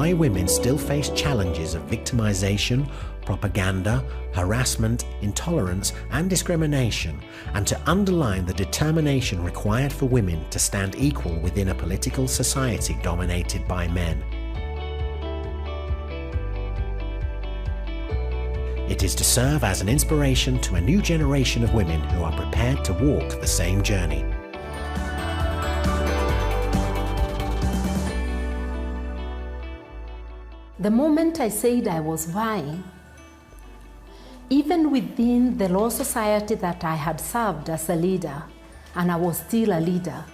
why women still face challenges of victimization, propaganda, harassment, intolerance, and discrimination, and to underline the determination required for women to stand equal within a political society dominated by men. It is to serve as an inspiration to a new generation of women who are prepared to walk the same journey. The moment I said I was vying, even within the law society that I had served as a leader, and I was still a leader,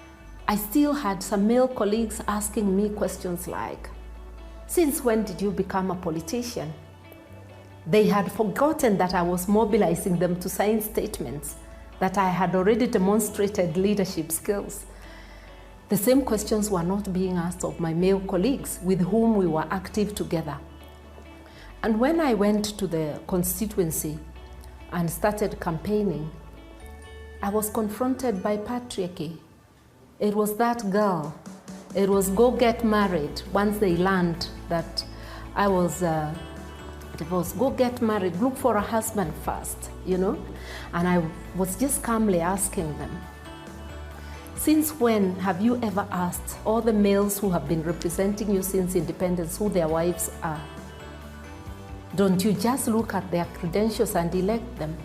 I still had some male colleagues asking me questions like, "Since when did you become a politician?" They had forgotten that I was mobilizing them to sign statements, that I had already demonstrated leadership skills. The same questions were not being asked of my male colleagues with whom we were active together. And when I went to the constituency and started campaigning, I was confronted by patriarchy. It was that girl. It was go get married once they learned that I was divorced. Go get married, look for a husband first, And I was just calmly asking them, since when have you ever asked all the males who have been representing you since independence who their wives are? Don't you just look at their credentials and elect them?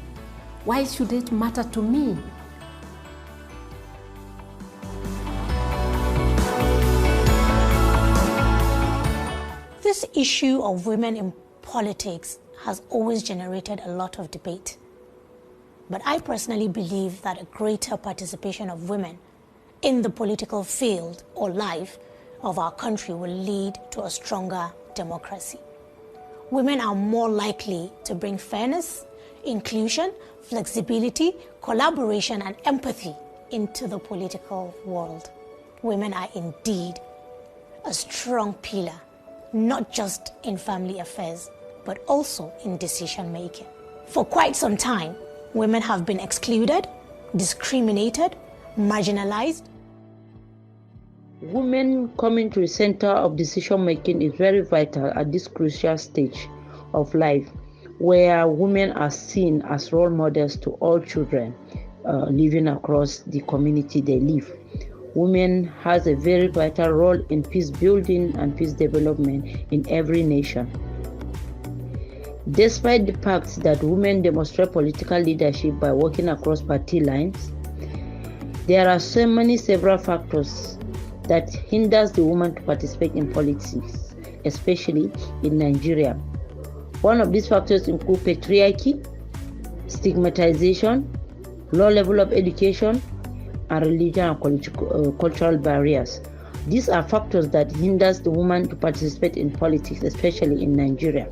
Why should it matter to me? This issue of women in politics has always generated a lot of debate. But I personally believe that a greater participation of women in the political field or life of our country will lead to a stronger democracy. Women are more likely to bring fairness, inclusion, flexibility, collaboration, and empathy into the political world. Women are indeed a strong pillar, not just in family affairs, but also in decision-making. For quite some time, women have been excluded, discriminated, marginalized. Women coming to the center of decision-making is very vital at this crucial stage of life, where women are seen as role models to all children living across the community they live. Women has a very vital role in peace building and peace development in every nation. Despite the fact that women demonstrate political leadership by working across party lines, there are several factors that hinders the woman to participate in politics, especially in Nigeria. One of these factors include patriarchy, stigmatization, low level of education, and religion and cultural barriers. These are factors that hinders the woman to participate in politics, especially in Nigeria.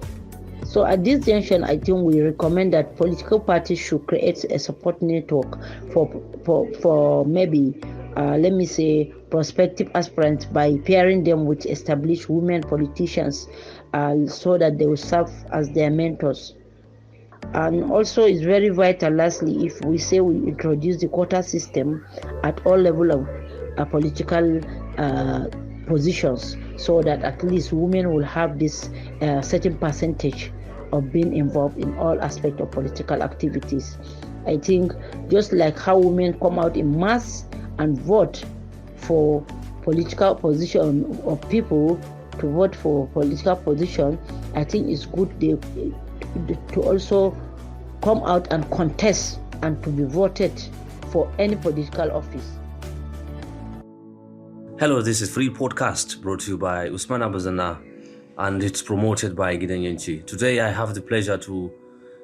So at this junction, I think we recommend that political parties should create a support network for maybe, let me say, prospective aspirants by pairing them with established women politicians so that they will serve as their mentors. And also it's very vital, lastly, if we say we introduce the quota system at all levels of political positions, so that at least women will have this certain percentage of being involved in all aspects of political activities. I think just like how women come out in mass and vote for political position of people to vote for political position, I think it's good to also come out and contest and to be voted for any political office. Hello, this is Free Podcast brought to you by Usman Abba Zanna, and it's promoted by Gidan Yanci. Today I have the pleasure to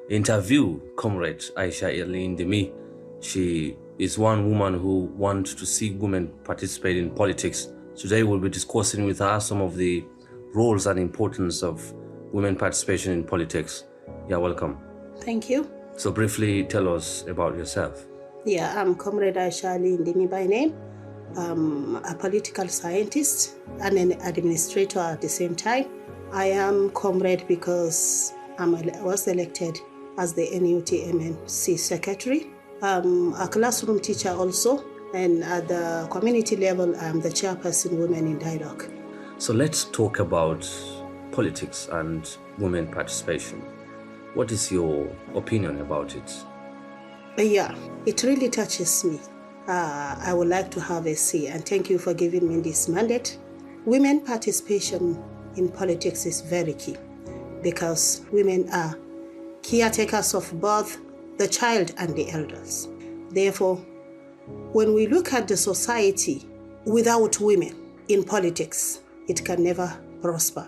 interview Comrade Aisha Indimi. She is one woman who wants to see women participate in politics. Today we'll be discussing with her some of the roles and importance of women participation in politics. Yeah, welcome. Thank you. So briefly tell us about yourself. Yeah, I'm Comrade Aisha Indimi by name. I'm a political scientist and an administrator at the same time. I am Comrade because I was elected as the NUTMNC secretary. I'm a classroom teacher also, and at the community level, I'm the chairperson Women in Dialogue. So let's talk about politics and women participation. What is your opinion about it? Yeah, it really touches me. I would like to have a say, and thank you for giving me this mandate. Women participation in politics is very key because women are caretakers of both the child and the elders. Therefore, when we look at the society without women in politics, it can never prosper.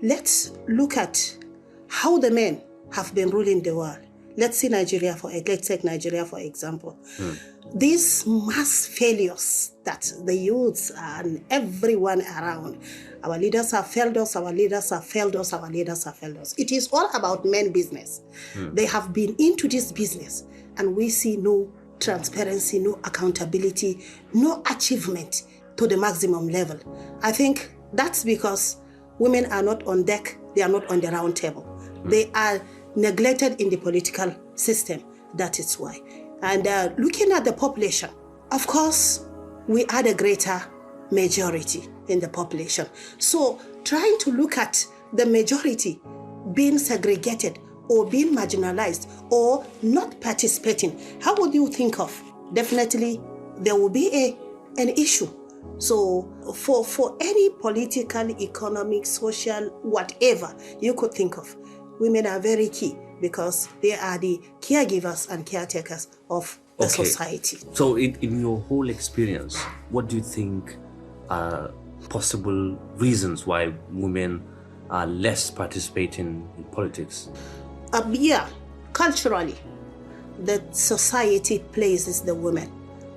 Let's look at how the men have been ruling the world. Let's take Nigeria for example. These mass failures that the youths and everyone around, our leaders have failed us, our leaders have failed us, our leaders have failed us. It is all about men business. They have been into this business and we see no transparency, no accountability, no achievement to the maximum level. I think that's because women are not on deck, they are not on the round table. They are neglected in the political system. That is why. And looking at the population, of course, we are the greater majority in the population. So trying to look at the majority being segregated or being marginalized or not participating, how would you think of? Definitely, there will be an issue. So for any political, economic, social, whatever you could think of, women are very key because they are the caregivers and caretakers of the society. So in your whole experience, what do you think are possible reasons why women are less participating in politics? Culturally, the society places the woman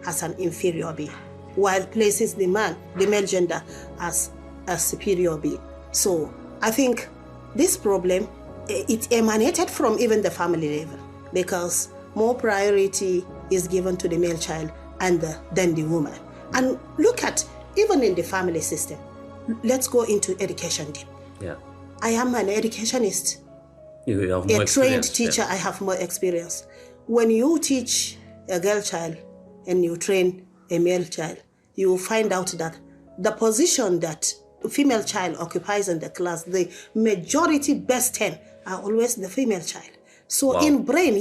as an inferior being, while places the male gender, as a superior being. So I think this problem, it emanated from even the family level because more priority is given to the male child than the woman. And look at, even in the family system, let's go into education deep. Yeah. I am an educationist. You have more a trained teacher, yeah. I have more experience. When you teach a girl child and you train a male child, you will find out that the position that a female child occupies in the class, the majority best 10 are always the female child. So in brain,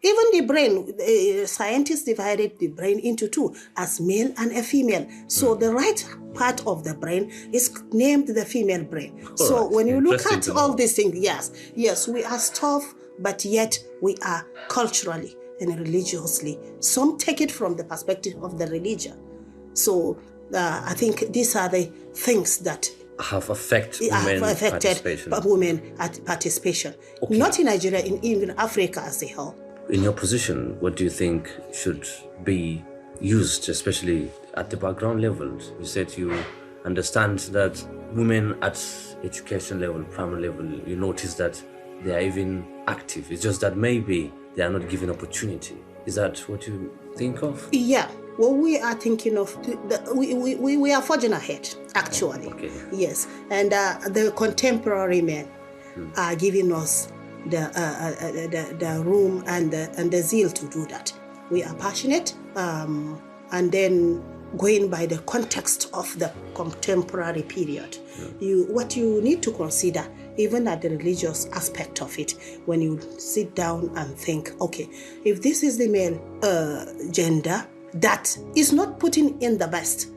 even the brain, scientists divided the brain into two, as male and a female. So the right part of the brain is named the female brain. So when you look at all these things, yes, we are tough, but yet we are culturally and religiously. Some take it from the perspective of the religion. So I think these are the things that have affected women participation. Not in Nigeria, in even Africa as a whole. In your position, what do you think should be used, especially at the background level? You said you understand that women at education level, primary level, you notice that they are even active. It's just that maybe they are not given opportunity. Is that what you think of? Yeah. What we are thinking of, we are forging ahead, actually. Yes. And the contemporary men are giving us the room and the zeal to do that. We are passionate, and then going by the context of the contemporary period. What you need to consider, even at the religious aspect of it, when you sit down and think, okay, if this is the male gender that is not putting in the best,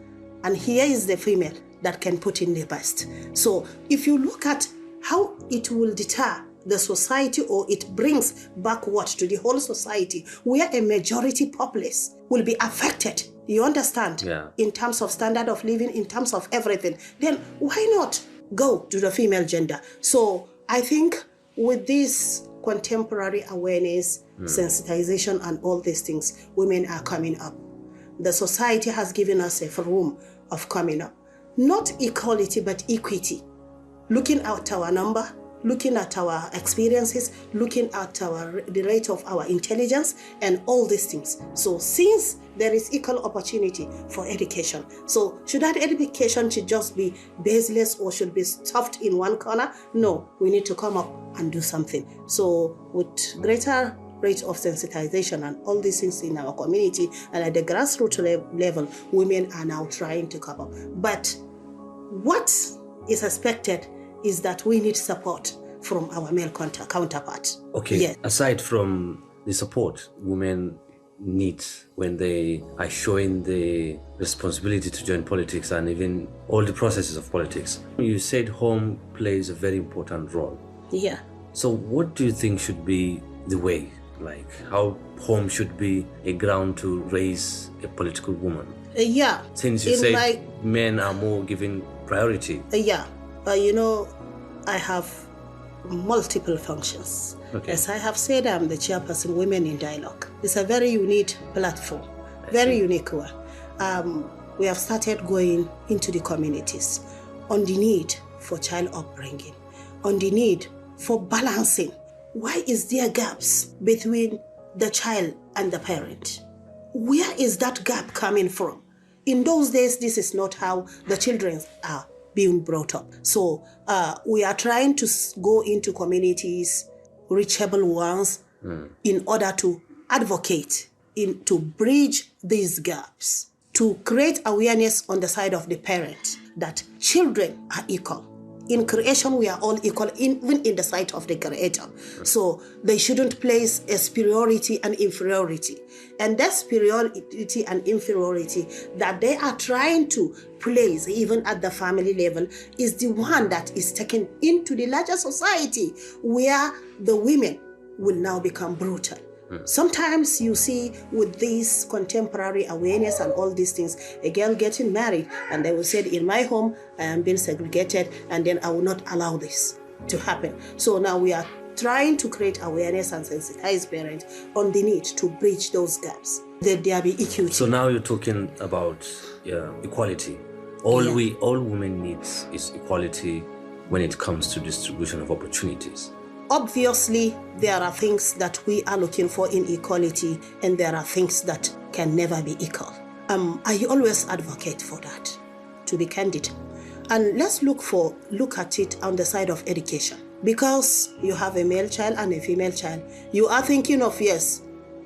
and here is the female that can put in the best. So if you look at how it will deter the society, or it brings backward to the whole society, where a majority populace will be affected, you understand? In terms of standard of living, in terms of everything, then why not go to the female gender? So I think with this contemporary awareness, sensitization, and all these things, women are coming up. The society has given us a room of coming up. Not equality, but equity. Looking at our number, looking at our experiences, looking at the rate of our intelligence, and all these things. So since there is equal opportunity for education, so should that education should just be baseless or should be stuffed in one corner? No, we need to come up and do something. So with greater rate of sensitization and all these things in our community and at the grassroots level, women are now trying to come up. But what is expected is that we need support from our male counterpart. Okay, Yes. aside from the support women need when they are showing the responsibility to join politics and even all the processes of politics, you said home plays a very important role. Yeah. So what do you think should be the way, like how home should be a ground to raise a political woman? Yeah. Since you said men are more given priority. Yeah. I have multiple functions. Okay. As I have said, I'm the chairperson Women in Dialogue. It's a very unique platform, very unique one. We have started going into the communities on the need for child upbringing, on the need for balancing. Why is there gaps between the child and the parent? Where is that gap coming from? In those days, this is not how the children are being brought up. So we are trying to go into communities, reachable ones, in order to advocate, to bridge these gaps, to create awareness on the side of the parent that children are equal. In creation, we are all equal, even in the sight of the Creator. So they shouldn't place a superiority and inferiority. And that superiority and inferiority that they are trying to place, even at the family level, is the one that is taken into the larger society, where the women will now become brutal. Sometimes you see with this contemporary awareness and all these things, a girl getting married and they will say, in my home, I am being segregated, and then I will not allow this to happen. So now we are trying to create awareness and sensitize parents on the need to bridge those gaps, that there be equity. So now you're talking about equality. All women need is equality when it comes to distribution of opportunities. Obviously, there are things that we are looking for in equality, and there are things that can never be equal. I always advocate for that, to be candid. And let's look at it on the side of education. Because you have a male child and a female child, you are thinking of, yes,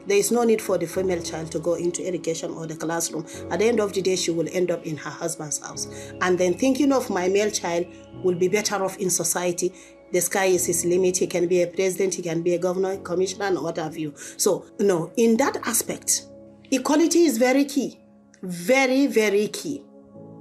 there is no need for the female child to go into education or the classroom. At the end of the day, she will end up in her husband's house. And then thinking of my male child will be better off in society. The sky is his limit. He can be a president, he can be a governor, commissioner, and what have you. So, no, in that aspect, equality is very key. Very, very key.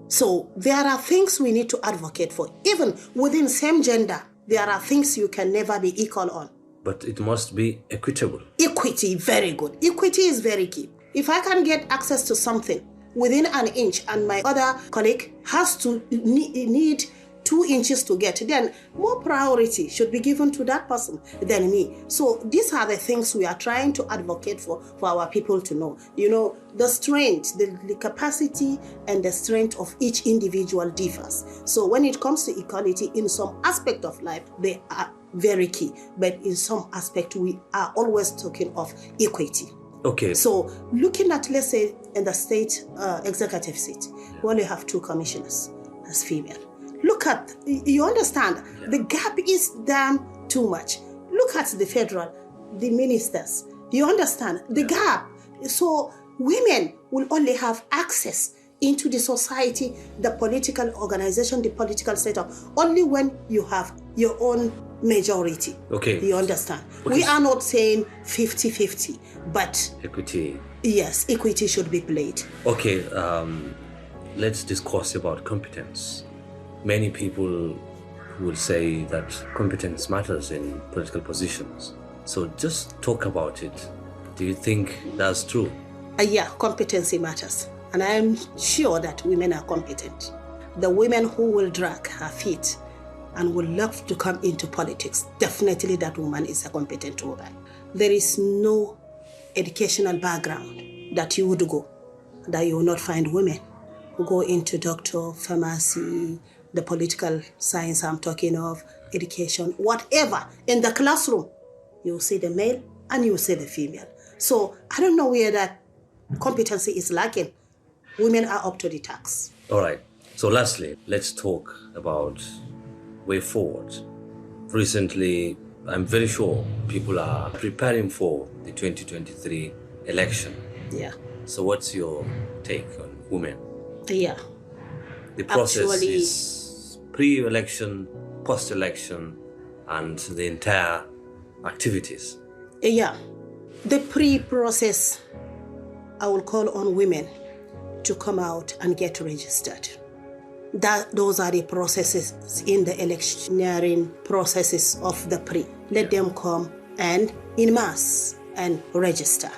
So, there are things we need to advocate for. Even within same gender, there are things you can never be equal on. But it must be equitable. Equity, very good. Equity is very key. If I can get access to something within an inch and my other colleague has to need 2 inches to get, then more priority should be given to that person than me. So these are the things we are trying to advocate for our people to know. The strength, the capacity and the strength of each individual differs. So when it comes to equality, in some aspect of life, they are very key. But in some aspect, we are always talking of equity. Okay. So looking at, let's say, in the state executive seat, we only have 2 commissioners as female. Look at, you understand, the gap is damn too much. Look at the federal, the ministers. You understand, the gap. So women will only have access into the society, the political organization, the political setup, only when you have your own majority. Okay. You understand? We are not saying 50-50, but equity. Yes, equity should be played. Okay, let's discuss about competence. Many people will say that competence matters in political positions. So just talk about it. Do you think that's true? Yeah, competency matters. And I am sure that women are competent. The women who will drag her feet and will love to come into politics, definitely that woman is a competent woman. There is no educational background that you would go that you will not find women who go into doctor, pharmacy, the political science I'm talking of, education, whatever. In the classroom, you'll see the male and you'll see the female. So I don't know where that competency is lacking. Women are up to the task. All right. So lastly, let's talk about way forward. Recently, I'm very sure people are preparing for the 2023 election. Yeah. So what's your take on women? Yeah. The process is pre-election, post-election and the entire activities? Yeah, the pre-process, I will call on women to come out and get registered. Those are the processes in the electioneering processes of the pre. Let them come and in mass and register,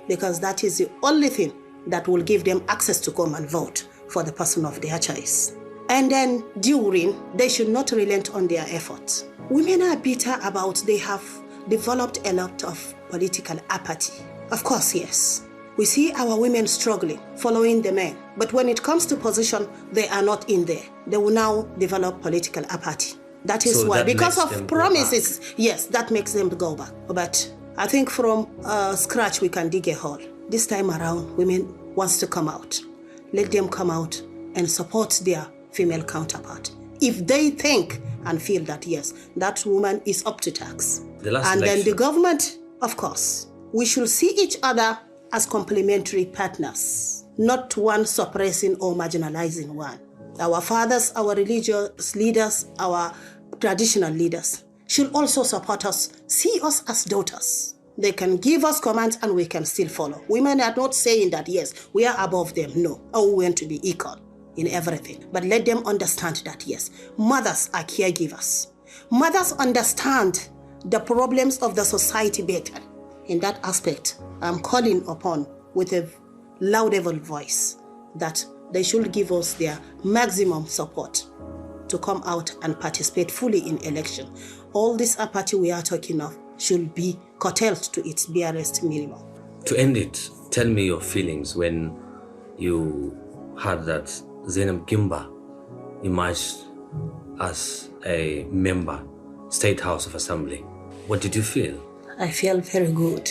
because that is the only thing that will give them access to come and vote for the person of their choice. And then during, they should not relent on their efforts. Women are bitter about they have developed a lot of political apathy. Of course, yes. We see our women struggling, following the men. But when it comes to position, they are not in there. They will now develop political apathy. That is why, because of promises, yes, that makes them go back. But I think from scratch we can dig a hole. This time around, women wants to come out. Let them come out and support their female counterpart. If they think and feel that, yes, that woman is up to task. Then the government, of course, we should see each other as complementary partners, not one suppressing or marginalizing one. Our fathers, our religious leaders, our traditional leaders should also support us, see us as daughters. They can give us commands and we can still follow. Women are not saying that, yes, we are above them. No, we want to be equal in everything. But let them understand that, yes, mothers are caregivers. Mothers understand the problems of the society better. In that aspect, I'm calling upon with a laudable voice that they should give us their maximum support to come out and participate fully in election. All this apathy we are talking of should be curtailed to its barest minimum. To end it, tell me your feelings when you heard that Zainab Gimba emerged as a member, State House of Assembly. What did you feel? I felt very good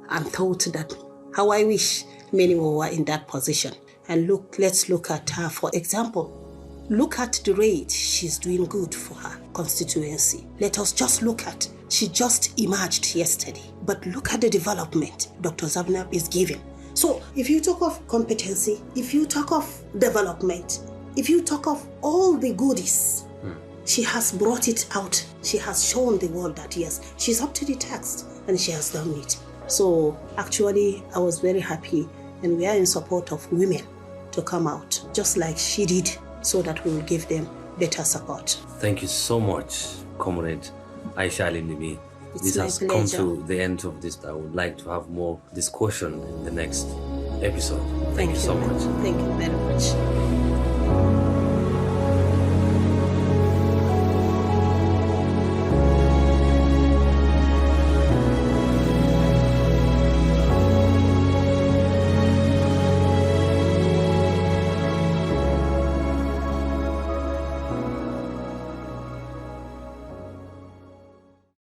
and thought that how I wish many more were in that position. And let's look at her, for example. Look at the rate she's doing good for her constituency. Let us just look at, she just emerged yesterday. But look at the development Dr. Zainab is giving. So if you talk of competency, if you talk of development, if you talk of all the goodies, she has brought it out. She has shown the world that, yes, she's up to the task and she has done it. So actually, I was very happy, and we are in support of women to come out, just like she did, so that we will give them better support. Thank you so much, Comrade Aisha Indimi. This has come to the end of this. I would like to have more discussion in the next episode. Thank you so much. Thank you very much.